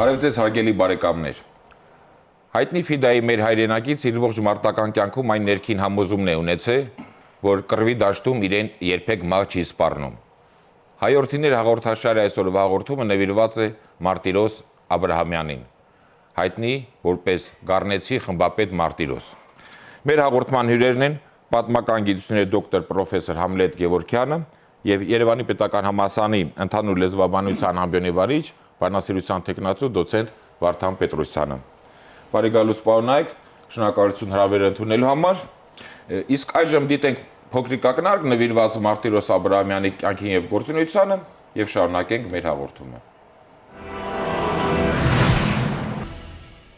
Բարև ձեզ հարգելի բարեկամներ։ Հայտնի Ֆիդայի մեր հայրենակից իր ողջ մարտական կյանքում այն ներքին համոզումն է ունեցել, որ կռվի դաշտում իրեն երբեք մահ չի սպառնում։ Հայորդիներ հաղորդաշարի այսօրվա հաղորդումը նվիրված է Մարտիրոս Աբրահամյանին, հայտնի որպես Գառնեցի խմբապետ Մարտիրոս։ Մեր հաղորդման հյուրերն են պատմական գիտությունների դոկտոր պրոֆեսոր Համլետ Գևորգյանը եւ Երևանի Պետական համալսարանի ընդհանուր լեզվաբանության ամբիոնի վարիչ, բանասիրության տեխնացու դոցենտ Վարդան Պետրոսյանը։ Բարի գալուս պարոնայք, շնորհակալություն հրավերը ընդունելու համար։ Իսկ այժմ դիտենք փոքրիկ ակնարկ նվիրված Մարտիրոս Աբրահամյանի կյանքին եւ գործունեությանը եւ շարունակենք մեր հաղորդումը։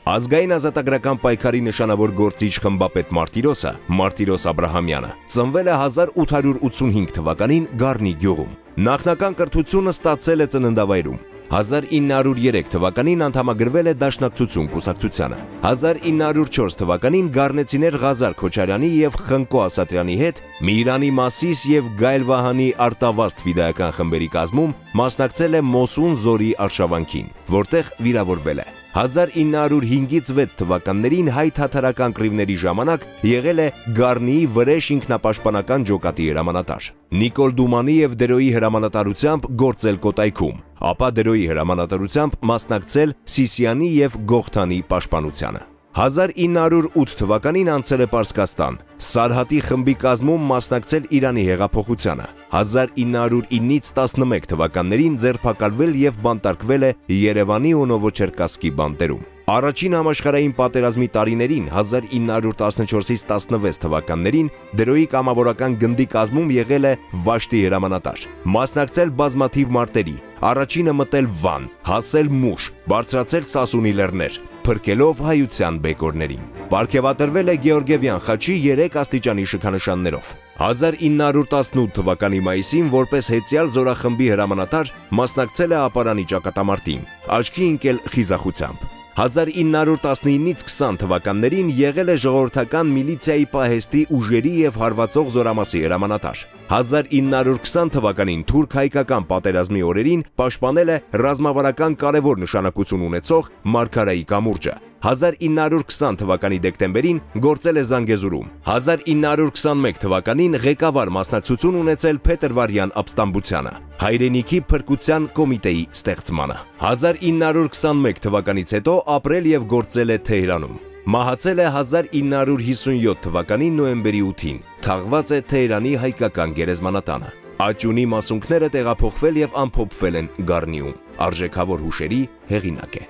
Ազգային ազատագրական պայքարի նշանավոր գործիչ խմբապետ Մարտիրոսը, Մարտիրոս Աբրահամյանը, ծնվել է 1885 թվականին Գառնի գյուղում։ Նախնական կրթությունը ստացել է ծննդավայրում։ 1903 թվականին անդամագրվել է Դաշնակցություն կուսակցությանը։ 1904 թվականին Գառնեցիներ Ղազար Քոչարյանի եւ Խնկո Ասատրյանի հետ Միրանի Մասիս եւ Գայլ Վահանի Արտավազդ ֆիդայական խմբերի կազմում մասնակցել է Մոսուն Զորի արշավանքին, որտեղ վիրավորվել է։ 1905-ից 6 թվականներին հայ-թաթարական կռիվների ժամանակ եղել է Գառնիի Վրեժ ինքնապաշտպանական ջոկատի հրամանատար։ Նիկոլ Դումանի եւ Դերոյի հրամանատարությամբ գործել Կոտայքում, ապա Դերոյի հրամանատարությամբ մասնակցել Սիսիանի եւ Գողթանի պաշտպանությանը։ 1908 թվականին անցել է Պարսկաստան, Սարհատի խմբի կազմում մասնակցել Իրանի հեղափոխությանը։ 1909-ից 11 թվականներին ձերբակալվել եւ բանտարկվել է Երևանի ու Նովոչերկասկի բանտերում։ Առաջին համաշխարհային պատերազմի տարիներին 1914-ից 16 թվականներին Դերոյի կամավորական գնդի կազմում եղել է Վաշտի հրամանատար, մասնակցել բազմաթիվ մարտերի, առաջինը մտել Վան, հասել Մուշ, բարձրացել Սասունի լեռներ, փրկելով հայության բեկորներին։ Պարգևատրվել է Գեորգիևյան խաչի 3 աստիճանի շքանշաններով։ 1918 թվականի մայիսին որպես հեծյալ զորախմբի հրամանատար մասնակցել է Ապարանի ճակատամարտին, աչքի ընկել խիզախությամբ։ 1919-ից 20 թվականներին եղել է ժողովրդական միլիցիայի պահեստի ուժերի եւ հարվածող զորամասի հրամանատար։ 1920 թվականին թուրք-հայկական պատերազմի օրերին պաշտպանել է ռազմավարական կարևոր նշանակություն ունեցող Մարգարայի կամուրջը։ 1920 թվականի դեկտեմբերին գործել է Զանգեզուրում։ 1921 թվականին ղեկավար մասնակցություն ունեցել Փետրվարյան ապստամբությանը, հայրենիքի փրկության կոմիտեի ստեղծմանը։ 1921 թվականից հետո ապրել եւ գործել է Թեհրանում։ Մահացել է 1957 թվականի նոյեմբերի 8-ին, թաղված է Թեհրանի հայկական գերեզմանատանը։ Աճյունի մասունքները տեղափոխվել եւ ամփոփվել են Գառնիում։ Արժեքավոր հուշերի հեղինակ է։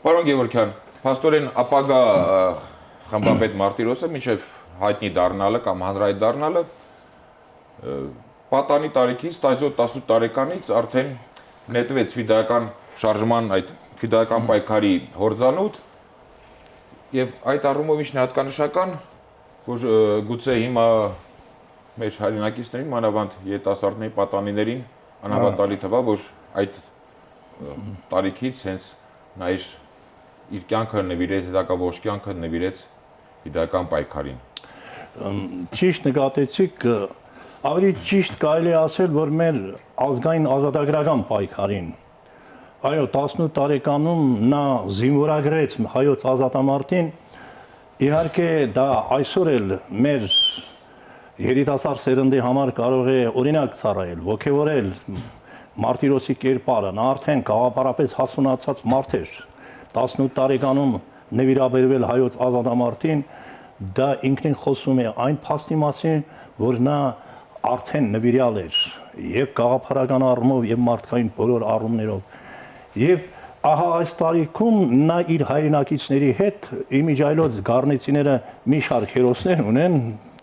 Պարոն Գևորգյան, փաստորեն ապագա խմբապետ Մարտիրոսը մինչև հայտնի դառնալը կամ հանրայինի դառնալը պատանի տարիքից այսօր 18 տարեկանից արդեն նետվեց ֆիդայական շարժման այդ ֆիդայական պայքարի հորձանուտ եւ այդ առումով ինչ հատկանշական, որ գուցե հիմա մեր հայրենակիցներին, մանավանդ երիտասարդների պատանիներին անհավատալի թվա, որ այդ տարիքից հենց նա իր կյանքը նվիրեց, հետագա ողջ կյանքը նվիրեց ֆիդայական պայքարին։ Ճիշտ նկատեցիք, ավելի ճիշտ կարելի ասել, որ մեր ազգային ազատագրական պայքարին, այո, 18 տարեկանում նա զինվորագրեց հայոց ազատամարտին, իհարկե դա այսօր էլ մեր երիտասարդ սերնդի համար կարող է օրինակ ծառայել, ոգևորել Մարտիրոսի կերպարը, նա արդեն գաղափարապես հասունացած մարդ էր, 18 տարեկանում նվիրաբերվել հայոց ազատամարտին, դա ինքնին խոսում է այն փաստի մասին, որ նա արդեն նվիրյալ էր եւ գաղափարական առումով եւ մարդկային բոլոր առումներով։ Եվ ահա այս տարիքում նա իր հայրենակիցների հետ իմիջայլոց գառնեցիները մի շարք հերոսներ ունեն,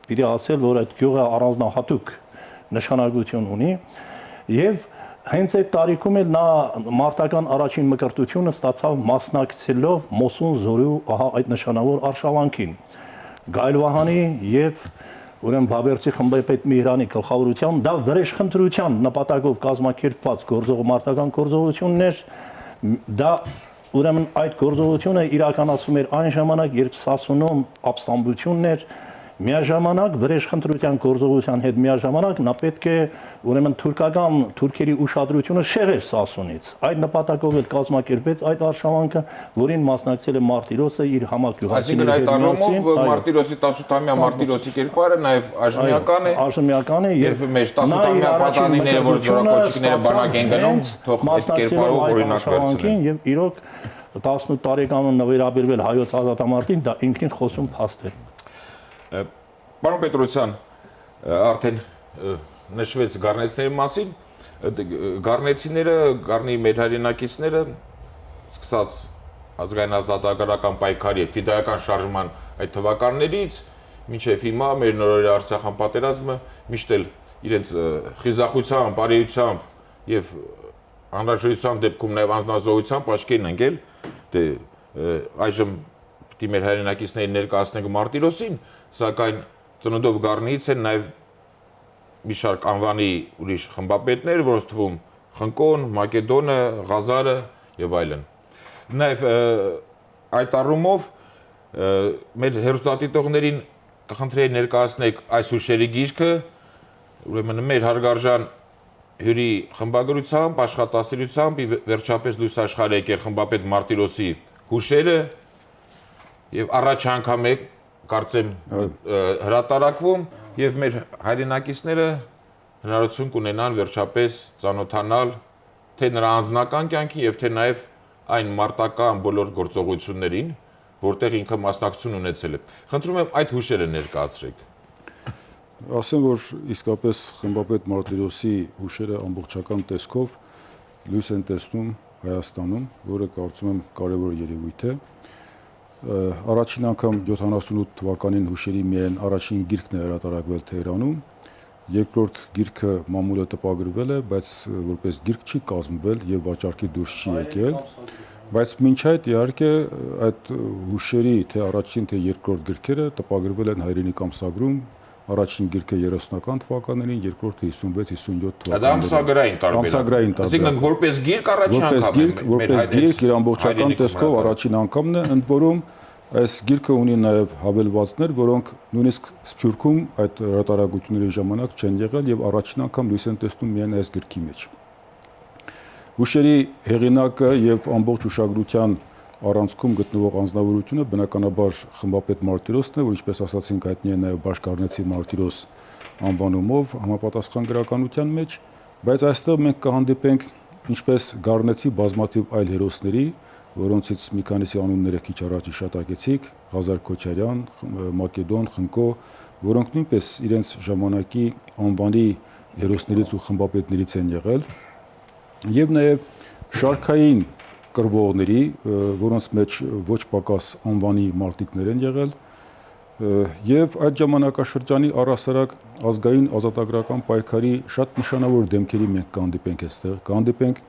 պիտի ասել, որ այդ գյուղը առանձնահատուկ նշանակություն ունի եւ հենց այդ տարիքում էլ նա մարտական առաջին մկրտությունը ստացավ մասնակցելով Մոսուն Զորու ահա այդ նշանավոր արշավանքին։ Գայլ Վահանի եւ ուրեմն Բաբերցի խմբապետ Միհրանի գլխավորությամբ դա վրեժ խնդրության նպատակով կազմակերպված մարտական գործողություններ, դա ուրեմն այդ գործողությունը իրականացում էր այն ժամանակ, երբ Սասունում ապստամբությունն էր Միաժամանակ վրեժխնդրության գործողության հետ միաժամանակ նա պետք է ուրեմն թուրքերի ուշադրությունը շեղեր Սասունից։ Այդ նպատակով էլ կազմակերպեց այդ արշավանքը, որին մասնակցել է Մարտիրոսը իր Այսինքն համակյուղացիների այդ առումով Մարտիրոսի 18-ամյա Մարտիրոսի կերպարը նաև այժմիական է։ Այժմիական է Եվ մեր 18-ամյա պատանիները, որ զորակոչիկները բանակ են գնում, թող այդ կերպարով օրինակ վերցնեն։ Եվ իրոք 18 տարեկանուն նվիրաբերվել հայոց ազատամարտին դա ինքնին խոսում փաստ է։ Պարոն Պետրոսյան, արդեն նշվեց գառնեցիների մասին, գառնեցիները, գառնի մեր հայրենակիցները սկսած ազգային ազատագրական պայքարի եւ ֆիդայական շարժման այդ թվականներից մինչեւ հիմա մեր նորորի Արցախյան պատերազմը միշտ էլ իրենց խիզախությամբ, բարեությամբ եւ անհրաժեշտության դեպքում նաեւ անznազողությամբ աչքի են ընկել, դե այժմ պիտի մեր հայրենակիցներին ներկայացնենք Մարտիրոսին, սակայն ծննդով գառնից են նաեւ մի շարք անվանի ուրիշ խմբապետներ, որոնց թվում Խնկոն, Մակեդոնը, Ղազարը եւ այլն։ Նաեւ այդ առումով մեր հերոստատիտողներին կխնդրեի ներկայացնեք այս հուշերի գիրքը, ուրեմն մեր հարգարժան հյուրի խմբագրությամբ, աշխատասիրությամբ, վերջապես լույս աշխարհ եկել խմբապետ Մարտիրոսի հուշերը եւ առաջ անգամ է կարծեմ հրատարակվում եւ մեր հայրենակիցները հնարավորություն կունենան վերջապես ծանոթանալ թե նրա անձնական կյանքի եւ թե նաեւ այն մարտական բոլոր գործողություններին, որտեղ ինքը մասնակցություն ունեցել է։ Խնդրում եմ այդ հուշերը ներկայացրեք։ Ասեմ, որ իսկապես խմբապետ Մարտիրոսի հուշերը ամբողջական տեսքով լույս են տեսնում Հայաստանում, որը կարծում եմ կարևոր երևույթ է։ Առաջին անգամ 78 թվականին հուշերի միայն առաջին գիրքն է հրատարակվել Թեհրանում, երկրորդ գիրքը մամուլը տպագրվել է, բայց որպես գիրք չի կազմվել եւ վաճառքի դուրս չի եկել, բայց մինչ այդ իհարկե այդ հուշերի թե առաջին թե երկրորդ գրքերը տպագրվել են Հայրենիք ամսագրում, առաջին գիրքը 30-ական թվականներին, երկրորդը 56-57 թվականներին։ Դա ամսագրային տարբերակ։ Ամսագրային տարբերակ։ Այսինքն որպես գիրք առաջին անգամ է։ Որպես գիրք իր ամբողջական տեսքով առաջին անգամն է, ընդ որում այս գիրքը ունի նաև հավելվածներ, որոնք նույնիսկ Սփյուռքում այդ հրատարակությունների ժամանակ չեն եղել եւ առաջին անգամ լույս են տեսնում միայն այս գրքի մեջ։ Հուշերի հեղինակը եւ ամբողջ ուշագրության առանցքում գտնվող անձնավորությունը բնականաբար խմբապետ Մարտիրոսն է, որ ինչպես ասացինք հայտնի է նաև Բաշկառնեցի Մարտիրոս անվանումով համապատասխան գրականության մեջ, բայց այստեղ մենք կհանդիպենք ինչպես Գառնեցի բազմաթիվ այլ հերոսների, որոնցից մի քանիսի անունները քիչ առաջ հիշատակեցիք, Ղազար Քոչարյան, Մակեդոն, Խնկո, որոնք նույնպես իրենց ժամանակի անվանի հերոսներից ու խմբապետներից են եղել, եւ նաև շարքային կրվողների, որոնց մեջ ոչ պակաս անվանի մարտիկներ են եղել, եւ այդ ժամանակաշրջանի առհասարակ ազգային ազատագրական պայքարի շատ նշանավոր դեմքերի մենք կհանդիպենք այստեղ, կհանդիպենք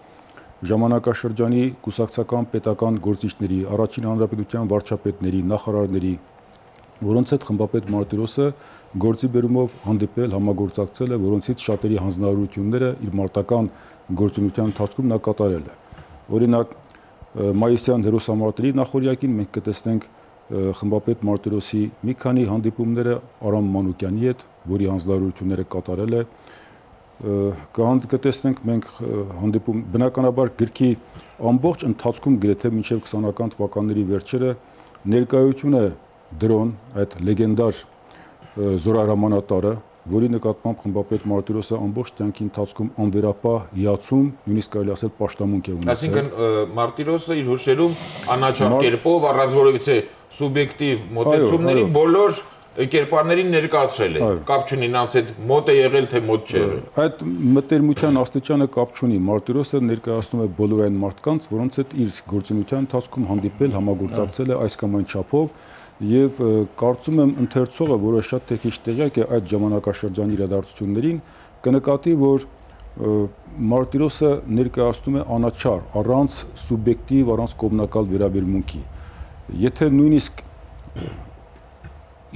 ժամանակաշրջանի կուսակցական պետական գործիչների, առաջին հանրապետության վարչապետների, նախարարների, որոնց հետ խմբապետ Մարտիրոսը գործի բերումով հանդիպել, համագործակցել է, որոնցից շատերի հանձնարարությունները իր մարտական գործունեության ընթացքում նա կատարել է։ Օրինակ Մայիսյան հերոսամարտերի նախօրյակին մենք կտեսնենք խմբապետ Մարտիրոսի մի քանի հանդիպումները Արամ Մանուկյանի հետ, որի հանձնարարությունները կատարել է, կտեսնենք մենք հանդիպում բնականաբար գրքի ամբողջ ընթացքում գրեթե մինչև 20-ական թվականների վերջերը ներկայություն է դրոն այդ լեգենդար զորահրամանատարը, որի նկատմամբ խմբապետ Մարտիրոսը ամբողջ կյանքի ընթացքում անվերապահ հիացում, նույնիսկ կարելի ասել պաշտամունք է ունեցել։ Այսինքն Մարտիրոսը իր հուշերում անաչափ կերպով առանց որևիցե սուբյեկտիվ մոտեցումների բոլոր կերպարներին ներկայացրել է։ Կապ չունի նրանց հետ մոտ է եղել թե մոտ չէ։ Այդ մտերմության աստիճանը կապ չունի։ Մարտիրոսը ներկայացնում է բոլոր այն մարդկանց, որոնց հետ իր գործունեության ընթացքում հանդիպել, համագործակցել է այս կամ այն չափով, եւ կարծում եմ ընթերցողը, որը շատ թե քիչ տեղյակ է այդ ժամանակաշրջանի իրադարձություններին, կնկատի, որ Մարտիրոսը ներկայացնում է անաչառ, առանց սուբյեկտիվ, առանց կողմնակալ վերաբերմունքի։ Եթե նույնիսկ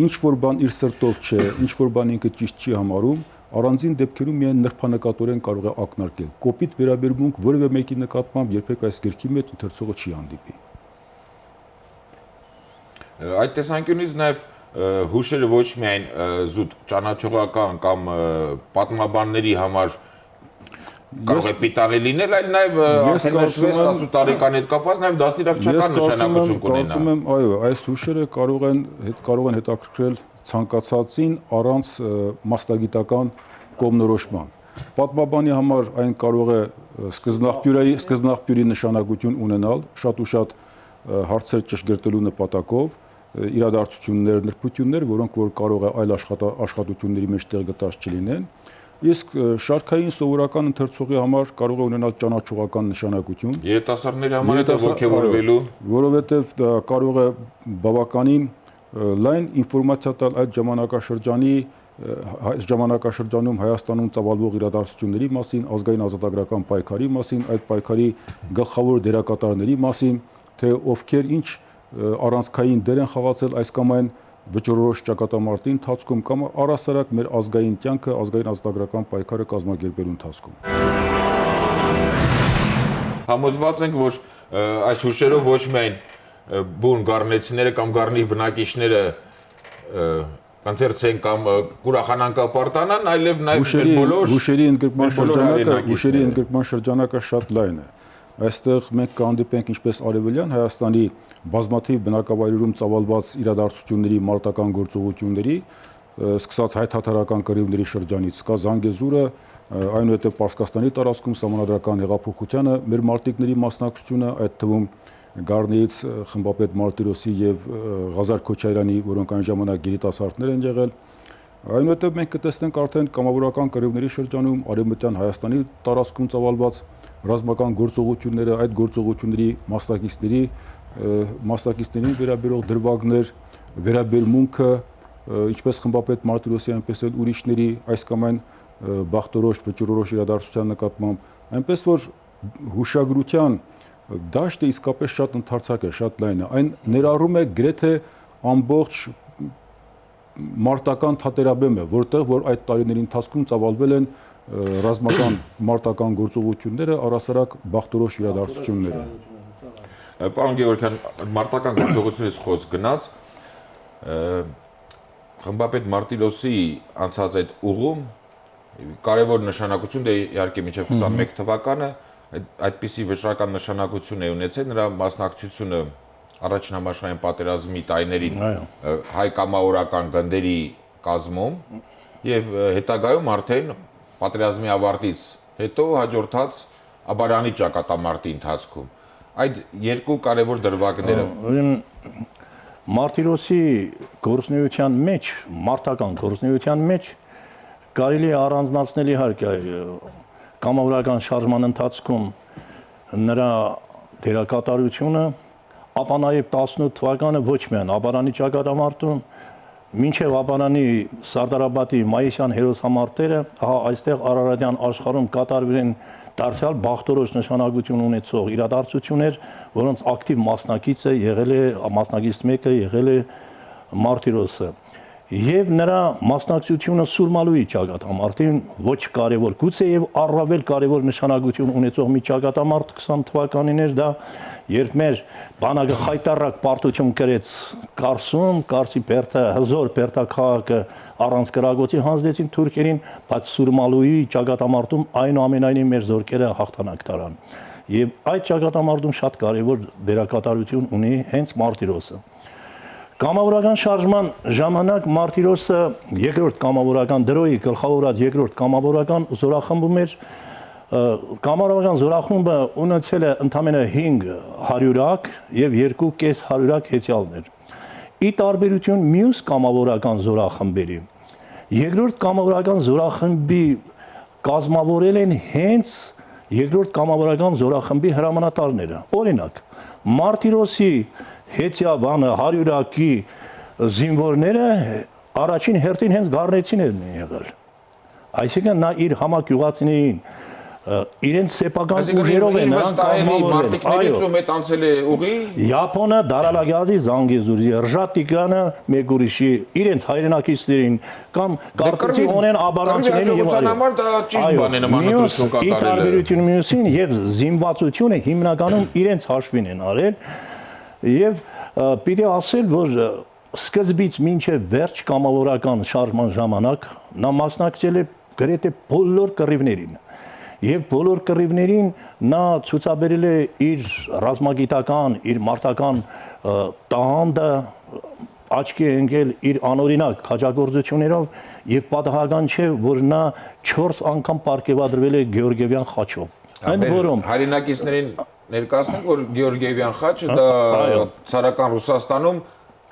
ինչ որ բան իր սրտով չէ, ինչ որ բան ինքը ճիշտ չի համարում, առանձին դեպքերում միայն նրբանկատորեն կարող է ակնարկել։ Կոպիտ վերաբերմունք որևէ մեկի նկատմամբ երբեք այս գրքի մեջ ընթերցողը չի հանդիպի։ Այդ տեսանկյունից նաև հուշերը ոչ միայն զուտ ճանաչողական կամ պատմաբանների համար կարող է պիտանի լինել, այլ նաև արդեն 6-10 տարեկան հետ կապված նաև դաստիարակչական նշանակություն կունենա։ Կարծում եմ, այո, այս հուշերը կարող են հետաքրքրել ցանկացածին առանց մասնագիտական կողմնորոշման։ Պատմաբանի համար այն կարող է սկզբնաղբյուրի նշանակություն ունենալ, շատ ու շատ հարցեր ճշգրտելու նպատակով, իրադարձություններ, նրբություններ, որոնք որ կարող է այլ աշխատությունների մեջ տեղ գտած չլինեն, իսկ շարքային սովորական ընթերցողի համար կարող է ունենալ ճանաչողական նշանակություն։ Երիտասարդների համար դա ողջևորվելու, որովհետև դա կարող է բավականին լայն ինֆորմացիա տալ այդ ժամանակաշրջանում Հայաստանում ծավալվող իրադարձությունների մասին, ազգային ազատագրական պայքարի մասին, այդ պայքարի գլխավոր դերակատարների մասին, թե ովքեր ինչ առանցքային դեր են խաղացել այս կամ այն վճռորոշ ճակատամարտի ընթացքում կամ առասարակ մեր ազգային կյանքը, ազգային ազատագրական պայքարը կազմակերպելու ընթացքում։ Համոզված ենք, որ այս հուշերով ոչ միայն բուն գառնեցիները կամ գառնի բնակիչները ընթերցեն կամ կուրախանան կապարտանան, այլև նաև բոլոր հուշերի ընդգրկման շրջանակը շատ լայն է։ Այստեղ մենք կհանդիպենք ինչպես Արևելյան Հայաստանի բազմաթիվ բնակավայրերում ծավալված իրադարձությունների մարտական գործողությունների, սկսած հայ-թաթարական կռիվների շրջանից, կա Զանգեզուրը, այնուհետև Պարսկաստանի տարածքում սահմանադրական հեղափոխությանը մեր մարտիկների մասնակցությունը, այդ թվում Գառնիից խմբապետ Մարտիրոսի եւ Ղազար Քոչարյանի, որոնք այն ժամանակ գերիտասարդներ են եղել, այնուհետև մենք կտեսնենք արդեն կամավորական կռիվների շրջանում Արևմտյան Հայաստանի տարածքում ծավալված ռազմական գործողությունները, այդ գործողությունների մասնակիցներին վերաբերող դրվագներ, վերաբերմունքը, ինչպես խմբապետ Մարտիրոսի, այնպես էլ ուրիշների այս կամ այն բախտորոշ, վճռորոշ իրադարձության նկատմամբ, այնպես որ հուշագրության դաշտը իսկապես շատ ընդարձակ է, շատ լայն է, այն ներառում է գրեթե ամբողջ մարտական թատերաբեմը, որտեղ որ այդ տարիների ընթացքում ծավալվել են ռազմական մարտական գործողությունները, առասարակ բախտորոշ իրադարձությունները։ Պարոն Գևորգյան, մարտական գործողությունից խոսք գնաց, խմբապետ Մարտիրոսի անցած այդ ուղում կարևոր նշանակություն է իհարկե մինչև 21 թվականը, այդպիսի վճռական նշանակություն է ունեցել նրա մասնակցությունը առաջին համաշխարհային պատերազմի տարիներին հայ կամավորական գնդերի կազմում եւ հետագայում արդեն պատերազմի ավարտից հետո հաջորդած Աբարանի ճակատամարտի ընթացքում այդ երկու կարևոր դրվագները Մարտիրոսի գործունեության մեջ, մարտական գործունեության մեջ կարելի է առանձնացնել իհարկե կամավորական շարժման ընթացքում նրա դերակատարությունը, ապա նաև 18 թվականը ոչ միայն Աբարանի ճակատամարտում, մինչև Աբարանի Սարդարաբադի մայիսյան հերոսամարտերը, այստեղ Արարատյան աշխարհում կատարվել են դարձյալ բախտորոշ նշանակություն ունեցող իրադարձություններ, որոնց ակտիվ մասնակից մեկը եղել է Մարտիրոսը։ Եվ նրա մասնակցությունը Սուրմալուի ճակատամարտին ոչ կարևոր, գուցե եւ առավել կարևոր նշանակություն ունեցող մի ճակատամարտ 20 թվականին էր դա, երբ մեր բանակը խայտարակ պարտություն կրեց Կարսում, Կարսի Բերթա, հզոր Բերթա քաղաքը առանց կրակոցի հանձնեցին թուրքերին, բայց Սուրմալուի ճակատամարտում այնուամենայնիվ մեր զորքերը հաղթանակ տարան։ Եվ այդ ճակատամարտում շատ կարևոր դերակատարություն ունի հենց Մարտիրոսը։ Կամավորական շարժման ժամանակ Մարտիրոսը երկրորդ կամավորական դրոյի գլխավորած երկրորդ կամավորական զորախմբում էր, կամավորական զորախումբը ունեցել է ընդամենը 5 հարյուրակ եւ 2.5 հարյուրակ հեծյալներ։ Ի տարբերություն մյուս կամավորական զորախմբերի, երկրորդ կամավորական զորախմբի կազմավորել են հենց երկրորդ կամավորական զորախմբի հրամանատարները։ Օրինակ, Մարտիրոսի հեծյալը հարյուրակի զինվորները առաջին հերթին հենց գառնեցիներն են եղել։ Այսինքն նա իր համակյուղացիներին իրենց սեփական ուժերով են նրանք կազմավորել։ Այո, մեծ անցել է ուղի։ Յապոնը Դարալագազի Զանգեզուրի Ռժատիկանը մեկ ուրիշի իրենց հայրենակիցներին կամ կարտոցի ունեն աբարանցիներին եւ այլն։ Համար դա ճիշտ բան է նմանատություն կատարել։ Ի տարբերություն մյուսին եւ զինվածությունը հիմնականում իրենց հաշվին են արել եւ պիտի ասել, որ սկզբից մինչև վերջ կամավորական շարժման ժամանակ նա մասնակցել է գրեթե բոլոր կռիվներին եւ բոլոր կռիվներին նա ցուցաբերել է իր ռազմագիտական, իր մարտական տաղանդը, աչքի ընկել իր անօրինակ քաջագործություններով եւ պատահական չէ, որ նա 4 անգամ պարգևադրվել է Գեորգիևյան խաչով։ Ընդ որում հայրենակիցներին ներկայացնենք, որ Գեորգիևյան խաչը դա ցարական Ռուսաստանում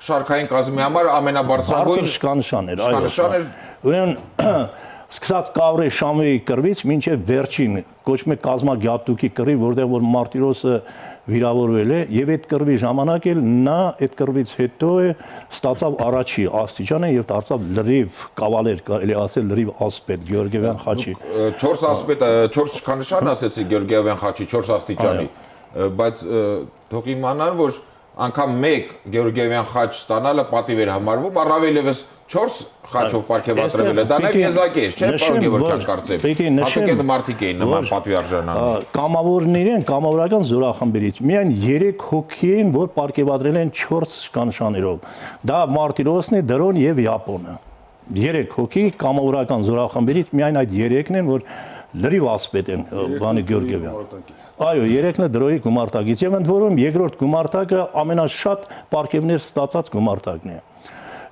շարքային կազմի համար ամենաբարձրագույն շքանշան էր, շքանշան էր։ Ուրեմն սկսած Կավրե Շամվեի կռվից մինչև վերջին կոչվում է կազմագյատուկի կռիվ, որտեղ որ Մարտիրոսը վիրավորվել է եւ այդ կռվի ժամանակ էլ նա այդ կռվից հետո է ստացավ առաջի աստիճանը եւ դարձավ լրիվ կավալեր, կարելի ասել լրիվ ասպետ Գեորգիևյան խաչի։ 4 ասպետ, 4 շքանշան ասեցի Գեորգիևյան խաչի 4 աստիճանի, բայց թող իմանան, որ անգամ մեկ Գեորգիևյան խաչ ստանալը պատիվ էր համարվում, առավելևս 4 խաչով պարգևատրվել է, դա նաև եզակի էր, չէ՞, պարոն Գևորգյան կարծեմ։ Հատուկ մարդիկ էին նման պատվի արժանանում։ Կամավորներին, կամավորական զորախմբերից միայն 3 հոգի են, որ պարգևատրել են 4 շքանշաններով։ Դա Մարտիրոսն է, Դրոն եւ Յապոնը։ 3 հոգի կամավորական զորախմբերից միայն այդ 3-ն են, որ լրիվ ասպետ են բանի Գեորգիևյան։ Այո, 3-ն է Դրոյի գումարտակից եւ ընդ որում երկրորդ գումարտակը ամենաշատ պարգևներ ստացած գումարտակն է։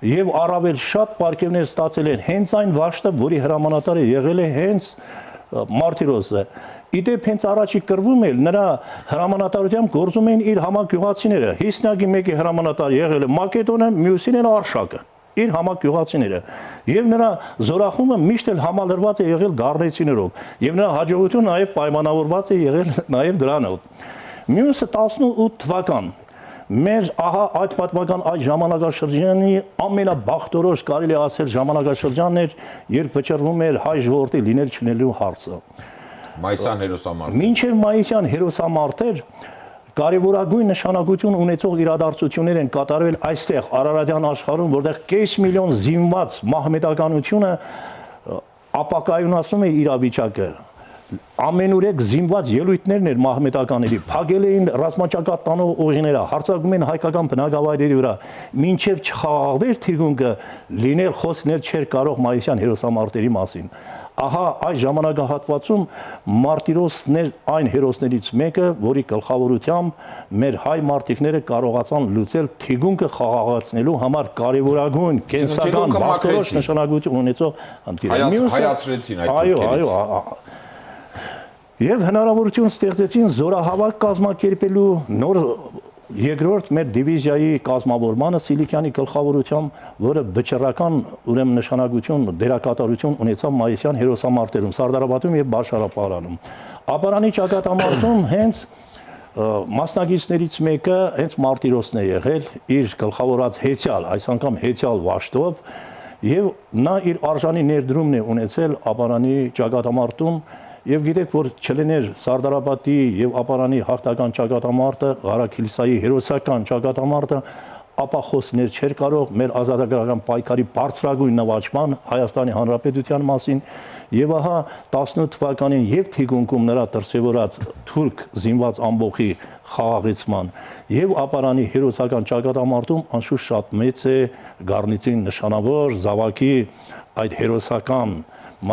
Եվ առավել շատ պարգևներ ստացել են հենց այն վաշտը, որի հրամանատար է եղել է հենց Մարտիրոսը։ Իդեպ հենց առաջի կռվում էլ նրա հրամանատարությամբ գործում էին իր համագյուղացիները։ Հիսնագի մեկի հրամանատար եղել է Մակեդոնը, մյուսին էլ Արշակը, իր համագյուղացիները։ Եվ նրա զորախումբը միշտ էլ համալրված է եղել գառնեցիներով, եւ նրա հաջողությունը նաեւ պայմանավորված է եղել նաեւ դրանով։ Մյուսը 18 թվական մեր ահա այդ պատմական այդ ժամանակաշրջանի ամենաբախտորոշ կարելի ասել ժամանակաշրջանն էր, երբ վճռվում էր հայ ժողովրդի լինել չնելու հարցը։ Մայիսյան հերոսամարտ։ Մինչև մայիսյան հերոսամարտեր կարևորագույն նշանակություն ունեցող իրադարձություններ են կատարվել այստեղ Արարատյան աշխարհում, որտեղ կես միլիոն զինված մահմեդականությունը ապակայունացնում է իրավիճակը։ Ամենուրեք զինված ելույթներն էր մահմեդականների, փակել էին ռազմաճակատ տանող ուղիները, հարձակվում են հայկական բնակավայրերի վրա, մինչև չխաղաղվեր թիկունքը, լինել խոսքներ չէր կարող մայիսյան հերոսամարտերի մասին։ Ահա այս ժամանակահատվածում Մարտիրոսն էր այն հերոսներից մեկը, որի գլխավորությամբ մեր հայ մարտիկները կարողացան լուծել թիկունքը խաղաղացնելու համար կարևորագույն կենսական բախտորոշ նշանակություն ունեցող խնդիրը։ Հայացրեցին այդ այո, եւ հնարավորություն ստեղծեցին զորահավաք կազմակերպելու նոր երկրորդ մեր դիվիզիայի կազմավորմանը Սիլիկյանի գլխավորությամբ, որը վճռական ուրեմն նշանակություն դերակատարություն ունեցավ մայիսյան հերոսամարտերում, Սարդարապատում եւ Բաշարապարանում։ Ապարանի ճակատամարտում հենց մասնակիցներից մեկը հենց Մարտիրոսն է եղել իր գլխավորած հեծյալ, այս անգամ հեծյալ վաշտով, եւ նա իր արժանի ներդրումն է ունեցել Ապարանի ճակատամարտում։ Եվ գիտեք, որ չլիներ Սարդարապատի եւ Ապարանի հաղթական ճակատամարտը, Ղարաքիլիսայի հերոսական ճակատամարտը, ապա խոսներ չէր կարող մեր ազատագրական պայքարի բարձրագույն նվաճման Հայաստանի Հանրապետության մասին, եւ ահա 18 թվականին եւ թիկունքում նրա դրսեւորած թուրք զինված ամբոխի խաղաղեցման եւ Ապարանի հերոսական ճակատամարտում անշուշտ շատ մեծ է Գառնիցին նշանավոր զավակի այդ հերոսական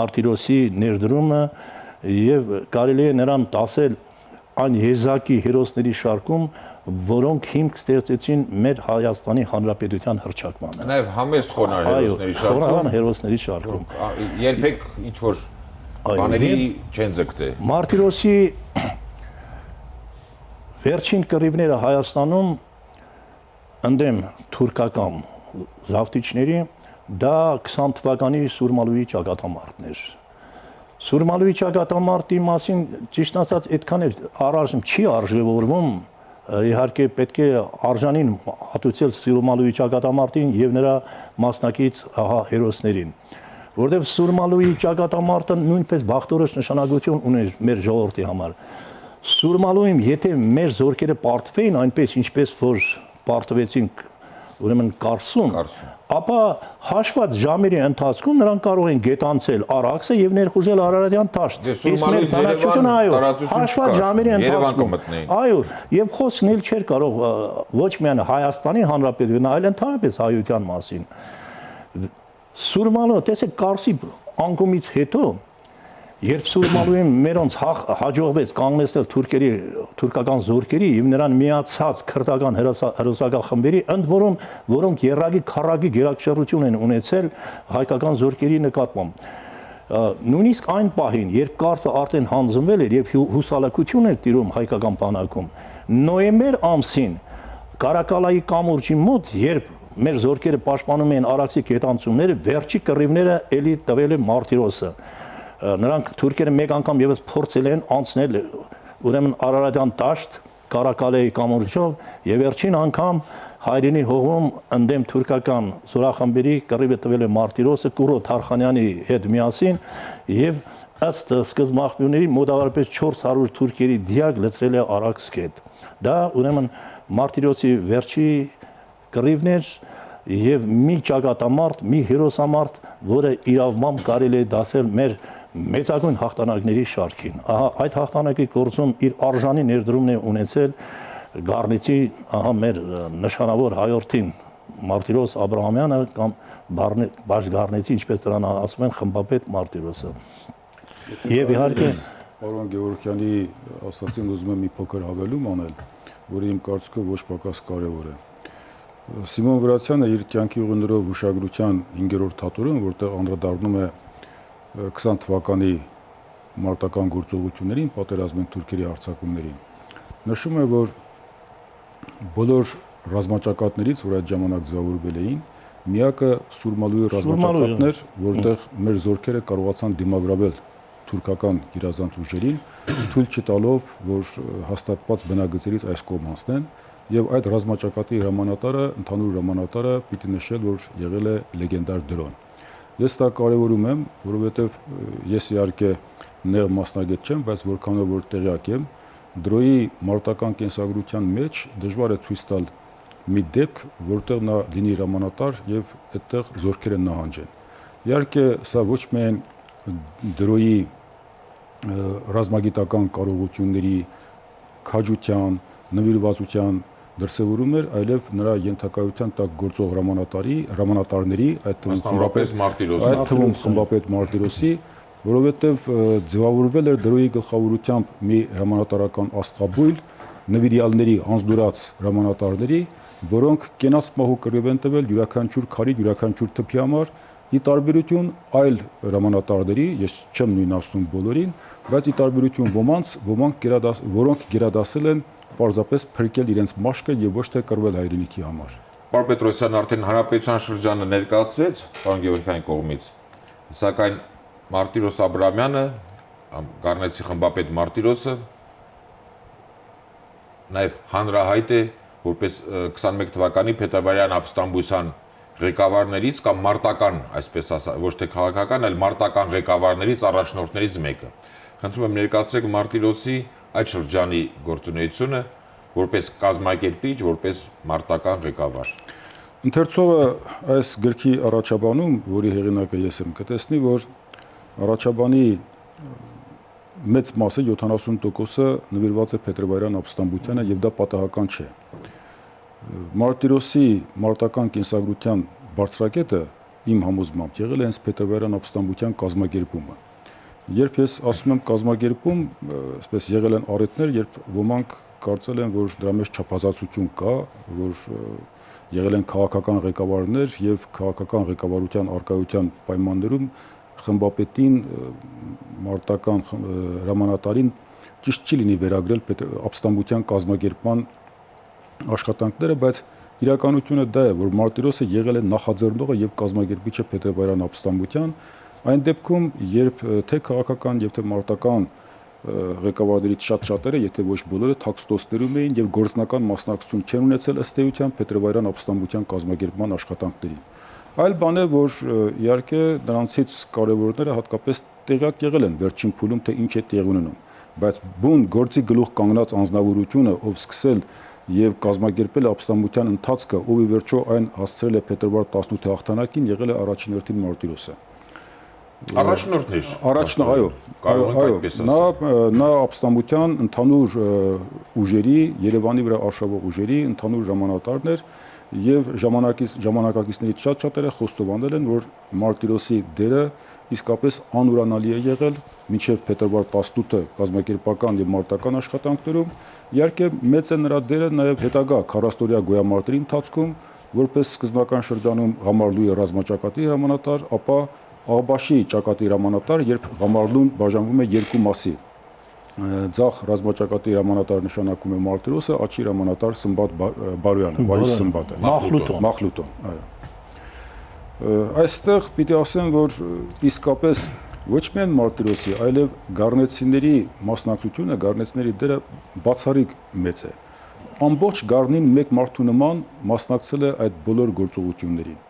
Մարտիրոսի ներդրումը եւ կարելի է նրան տասել այն եզակի հերոսների շարքում, որոնք հիմք ստեղծեցին մեր Հայաստանի Հանրապետության հռչակմանը։ Նաեւ համեստ խոնար հերոսների շարքում։ Խոնարհ հերոսների շարքում։ Երբեք ինչ որ բաների չեն ձգտե։ Մարտիրոսի վերջին կռիվները Հայաստանում ընդդեմ թուրքական զավթիչների դա 20 թվականի Սուրմալուի ճակատամարտն էր։ Սուրմալուի ճակատամարտի մասին ճիշտ ասած այդքան էլ առայժմ չի արժևորվում, իհարկե պետք է արժանին հատուցել Սուրմալուի ճակատամարտին եւ նրա մասնակից ահա հերոսներին, որտեղ Սուրմալուի ճակատամարտը նույնպես բախտորոշ նշանակություն ուներ մեր ժողովրդի համար։ Սուրմալուում եթե մեր զորքերը պարտվեին այնպես ինչպես որ պարտվեցին ուրեմն Կարսում, ապա հաշված ժամերի ընթացքում նրանք կարող են գետանցել Արաքսը եւ ներխուժել Արարատյան դաշտ։ Իսկ մեր բնակչությունը հաշված ժամերի ընթացքում, այո, եւ խոսքն էլ չէր կարող ոչ միայն Հայաստանի Հանրապետության, այլ ընդհանրապես հայության մասին։ Սուրմալու, տեսեք, Կարսի անկումից հետո երբ Սուրմալուին մերոնց հաջողվեց կանգնեցնել թուրքական զորքերի եւ նրան միացած քրդական հրոսակական խմբերի, ընդ որում որոնք երրագի քարագի գերակշռություն են ունեցել հայկական զորքերի նկատմամբ։ Նույնիսկ այն պահին, երբ Կարսը արդեն հանձնվել էր եւ հուսալքություն էր տիրում հայկական բանակում, նոյեմբեր ամսին Կարակալայի կամուրջի մոտ, երբ մեր զորքերը պաշտպանում էին Արաքսի գետանցումները, վերջի կռիվները էլի տվել է Մարտիրոսը։ Նրանք թուրքերը մեկ անգամ եւս փորձել են անցնել ուրեմն Արարատյան դաշտ Կարակալեի կամուրջով եւ վերջին անգամ հայրենի հողում ընդդեմ թուրքական զորախմբերի կռիվը տվել է Մարտիրոսը Կուրո Թարխանյանի հետ միասին եւ ըստ սկզբնախմբյուրների մոտավորապես 400 թուրքերի դիակ լցրել է Արաքս գետ։ Դա ուրեմն Մարտիրոսի վերջի կռիվն էր եւ մի ճակատամարտ, մի հերոսամարտ, որը իրավամբ կարելի է դասել մեր մեծագույն հաղթանակների շարքին։ Ահա այդ հաղթանակի գործում իր արժանի ներդրումն է ունեցել Գառնիցի, ահա մեր նշանավոր հայորդին Մարտիրոս Աբրահամյանը կամ Բաշ-Գառնիցի, ինչպես դրան ասում են, խմբապետ Մարտիրոսը։ Եվ իհարկե Պարոն Գևորգյանի ասացին ուզում եմ մի փոքր հավելում անել, որը իմ կարծիքով ոչ պակաս կարևոր է։ Սիմոն Վրացյանը իր կյանքի ուղիներով հուշագրության 5-րդ թաթորում, որտեղ անդրադառնում է 20 թվականի մարտական գործողություններին, պատերազմին թուրքերի հարձակումներին, նշում է, որ բոլոր ռազմաճակատներից, որ այդ ժամանակ ձևավորվել էին, միակը Սուրմալուի ռազմաճակատն էր, որտեղ մեր զորքերը կարողացան դիմագրավել թուրքական գերազանց ուժերին, թույլ չտալով, որ հաստատված բնագծերից այս կողմ անցնեն, եւ այդ ռազմաճակատի հրամանատարը, ընդհանուր հրամանատարը պիտի նշել, որ եղել է լեգենդար Դրոն։ Ես դա կարևորում եմ, որովհետեւ ես իհարկե նեղ մասնագետ չեմ, բայց որքանով որ տեղյակ եմ, Դրոյի մարտական կենսագրության մեջ դժվար է ցույց տալ մի դեպք, որտեղ նա լինի հրամանատար եւ այդտեղ զորքերը նահանջեն։ Իհարկե, սա ոչ միայն Դրոյի ռազմագիտական կարողությունների, քաջության, նվիրվածության դրսևորում էր, այլև նրա ենթակայության տակ գործող հրամանատարների, այդ թվում խմբապետ Մարտիրոսի, որովհետև ձևավորվել էր Դրոյի գլխավորությամբ մի հրամանատարական աստղաբույլ, նվիրյալների, անձնուրաց հրամանատարների, որոնք կենաց մահու կռիվ են տվել յուրաքանչյուր քարի, յուրաքանչյուր թփի համար, ի տարբերություն այլ հրամանատարների, ես չեմ նույնացնում բոլորին, բայց ի տարբերություն որոնք գերադասել են պարզապես փրկել իրենց մաշկը եւ ոչ թե կռվել հայրենիքի համար։ Պարոն Պետրոսյան արդեն հանրապետության շրջանը ներկայացրեց պարոն Գևորգյանի կողմից, սակայն Մարտիրոս Աբրահամյանը, Գառնեցի խմբապետ Մարտիրոսը նաեւ հանրահայտ է որպես 21 թվականի փետրվարյան ապստամբության ղեկավարներից կամ մարտական, այսպես ասած, ոչ թե քաղաքական, այլ մարտական ղեկավարներից, առաջնորդներից մեկը։ Խնդրում եմ ներկայացրեք Մարտիրոսի այդ շրջանի գործունեությունը որպես կազմակերպիչ, որպես մարտական ղեկավար։ Ընթերցողը այս գրքի առաջաբանում, որի հեղինակը ես եմ, կտեսնի, որ առաջաբանի մեծ մասը 70%-ը նվիրված է փետրվարյան ապստամբությանը եւ դա պատահական չէ։ Մարտիրոսի մարտական կենսագրության բարձրակետը իմ համոզմամբ եղել է հենց փետրվարյան ապստամբության կազմակերպումը։ Երբ ես ասում եմ կազմակերպում, այսպես եղել են առիթներ, երբ ոմանք կարծել են, որ դրա մեջ չափազանցություն կա, որ եղել են քաղաքական ղեկավարներ եւ քաղաքական ղեկավարության արկայության պայմաններում խմբապետին, մարտական հրամանատարին ճիշտ չի լինի վերագրել ապստամբության կազմակերպման աշխատանքները, բայց իրականությունը դա է, որ Մարտիրոսը եղել է նախաձեռնողը եւ կազմակերպիչը փետրվարյան ապստամբության, այն դեպքում, երբ թե քաղաքական եւ թե մարտական ղեկավարներից շատ-շատերը, եթե ոչ բոլորը թաքստոցներում էին եւ գործնական մասնակցություն չեն ունեցել ըստ էության փետրվարյան ապստամբության կազմակերպման աշխատանքներին։ Այլ բան է, որ իհարկե նրանցից կարևորները հատկապես տեղյակ եղել են վերջին փուլում, թե ինչ է տեղի ունենում, բայց բուն գործի գլուխ կանգնած անձնավորությունը, ով սկսել եւ կազմակերպել է ապստամբության ընթացքը, ով ի վերջո այն հասցրել է փետրվար 18-ի հաղթանակին, եղել է առաջին հերթին Մարտիրոսը։ Առաջնորդն էր։ Այո, կարող ենք այդպես ասել։ Նա ապստամբության ընդհանուր ուժերի, Երևանի վրա արշավող ուժերի ընդհանուր ժամանակատարն էր եւ ժամանակակիցներից շատ-շատերը խոստովանել են, որ Մարտիրոսի դերը իսկապես անուրանալի է եղել մինչև փետրվար 18-ը կազմակերպական եւ մարտական աշխատանքներում։ Իհարկե մեծ է նրա դերը նաեւ հետագա 40-օրյա գոյամարտերի ընթացքում, որպես սկզբնական շրջանում Ղամարլուի ռազմաճակատի հրամանատար, ապա Աղբաշի ճակատի հրամանատար, երբ Ղամարլուն բաժանվում է երկու մասի։ Ձախ ռազմաճակատի հրամանատար նշանակում է Մարտիրոսը, աչքի հրամանատար Սմբատ Բարոյանը, Վարիժ Սմբատը։ Մախլուտոն, այո։ Այստեղ պիտի ասեմ, որ իսկապես ոչ միայն Մարտիրոսի, այլև գառնեցիների մասնակցությունը, գառնեցիների դերը բացառիկ մեծ է։ Ամբողջ գառնին մեկ մարդու նման մասնակցել է այդ բոլոր գործողություններին։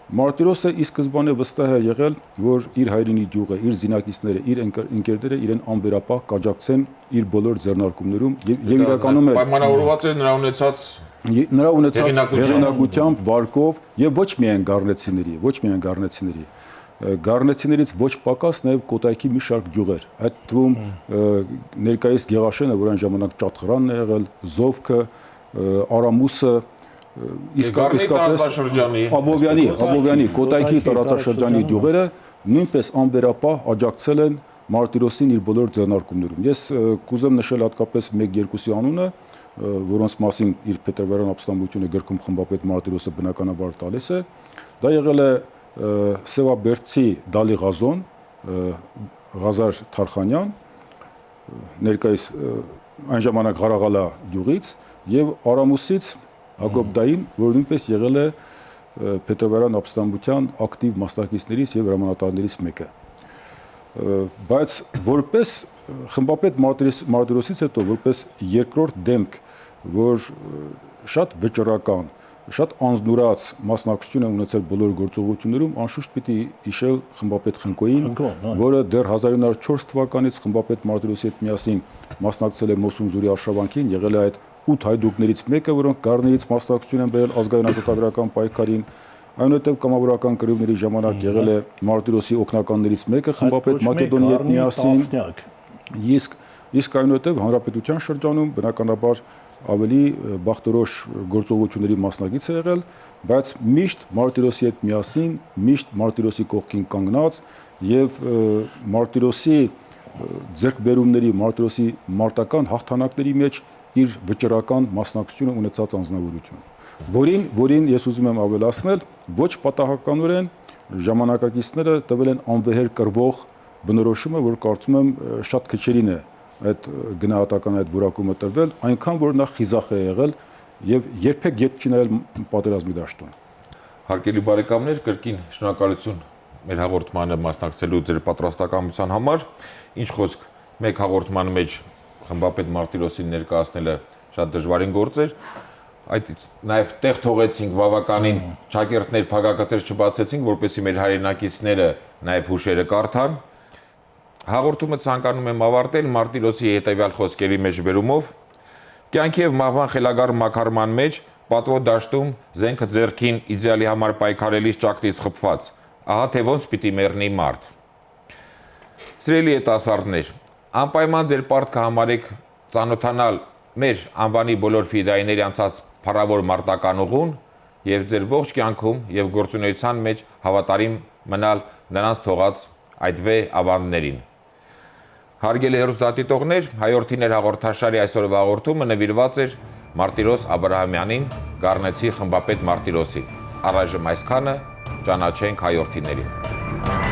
Մարտիրոսը ի սկզբանե վստահ է եղել, որ իր հայրենի գյուղը, իր զինակիցները, իր ընկերները իրեն անվերապահ կաջակցեն իր բոլոր ձեռնարկումներում եւ իրականում է պայմանավորված է նրա ունեցած հեղինակությամբ, վարկով եւ ոչ միայն գառնեցիների, Գառնեցիներից ոչ պակաս նաև Կոտայքի մի շարք գյուղեր, այդ թվում ներկայիս Գեղաշենը, որ այն ժամանակ Ճատխրանն է եղել, Զովքը, Արամուսը, իսկապես Աբովյանի, Կոտայքի տարածաշրջանի գյուղերը նույնպես անվերապահ աջակցել են Մարտիրոսին իր բոլոր ձեռնարկումներում։ Ես կուզեմ նշել հատկապես 1-2-ի անունը, որոնց մասին իր փետրվարյան ապստամբությունը գրքում խմբապետ Մարտիրոսը բնականաբար տալիս է, դա եղել է Սևաբերդցի Դալի Ղազոն, Ղազար Թարխանյան, ներկայիս այն ժամանակ Ղարաղալա գյուղից եւ Արամուսից Հակոբ Դային, որ նույնպես եղել է փետրվարյան ապստամբության ակտիվ մասնակիցներից եւ հրամանատարներից մեկը։ Բայց որպես խմբապետ Մարտիրոսից հետո որպես երկրորդ դեմք, որ շատ վճռական, շատ անձնուրաց մասնակցություն է ունեցել բոլոր գործողություններում, անշուշտ պիտի հիշել խմբապետ Խնկոյին, որը դեռ 1904 թվականից խմբապետ Մարտիրոսի հետ միասին մասնակցել է Մոսուն Զուրի արշավանքին, եղել է այդ 8 հայդուկներից մեկը, որոնք Գառնիից մասնակցություն են բերել ազգային ազատագրական պայքարին, այնուհետև կամավորական կռիվների ժամանակ եղել է Մարտիրոսի օգնականներից մեկը, խմբապետ Մակեդոնիայի հետ միասին, իսկ այնուհետև հանրապետության շրջանում բնականաբար ավելի բախտորոշ գործողությունների մասնակից է եղել, բայց միշտ Մարտիրոսի հետ միասին, միշտ Մարտիրոսի կողքին կանգնած եւ Մարտիրոսի ձեռքբերումների, Մարտիրոսի մարտական հաղթանակների մեջ իր վճռական մասնակցությունը ունեցած անձնավորություն, որին ես ուզում եմ ավելացնել, ոչ պատահականորեն ժամանակակիցները տվել են անվեհեր կռվող բնորոշումը, որ կարծում եմ շատ քչերին է այդ գնահատական այդ որակումը տրվել, այնքան որ նա խիզախ է եղել եւ երբեք ետ չի նայել պատերազմի դաշտում։ Հարգելի բարեկամներ, կրկին շնորհակալություն մեր հաղորդմանը մասնակցելու ձեր պատրաստակամության համար։ Ինչ խոսք, մեկ հաղորդման մեջ խմբապետ Մարտիրոսին ներկայացնելը շատ դժվարին գործ էր։ Այդ նաեւ տեղ թողեցինք բավականին ճակերտներ, փակագծեր չբացեցինք, որպեսզի մեր հայրենակիցները նաեւ հուշերը կարդան։ Հաղորդումը ցանկանում եմ ավարտել Մարտիրոսի հետևյալ խոսքերի մեջ բերումով. կյանքի եւ մահվան խելագար մակարման մեջ պատվո դաշտում զենքը ձեռքին իդեալի համար պայքարելիս ճակտից խփված, ահա թե ոնց պիտի մեռնի մարդ։ Սիրելի հետազոտներ, անպայման ձեր պարտքը համարեք ծանոթանալ մեր անվանի բոլոր ֆիդայիների անցած փառավոր մարտական ուղուն եւ ձեր ողջ կյանքում եւ գործունեության մեջ հավատարիմ մնալ նրանց թողած այդ վե ավանդներին։ Հարգելի հեռուստադիտողներ, հայորդիներ հաղորդաշարի այսօրվա հաղորդումը նվիրված էր Մարտիրոս Աբրահամյանին, Գառնեցի խմբապետ Մարտիրոսին։ Առայժմ այսքանը, ճանաչենք հայորդիներին։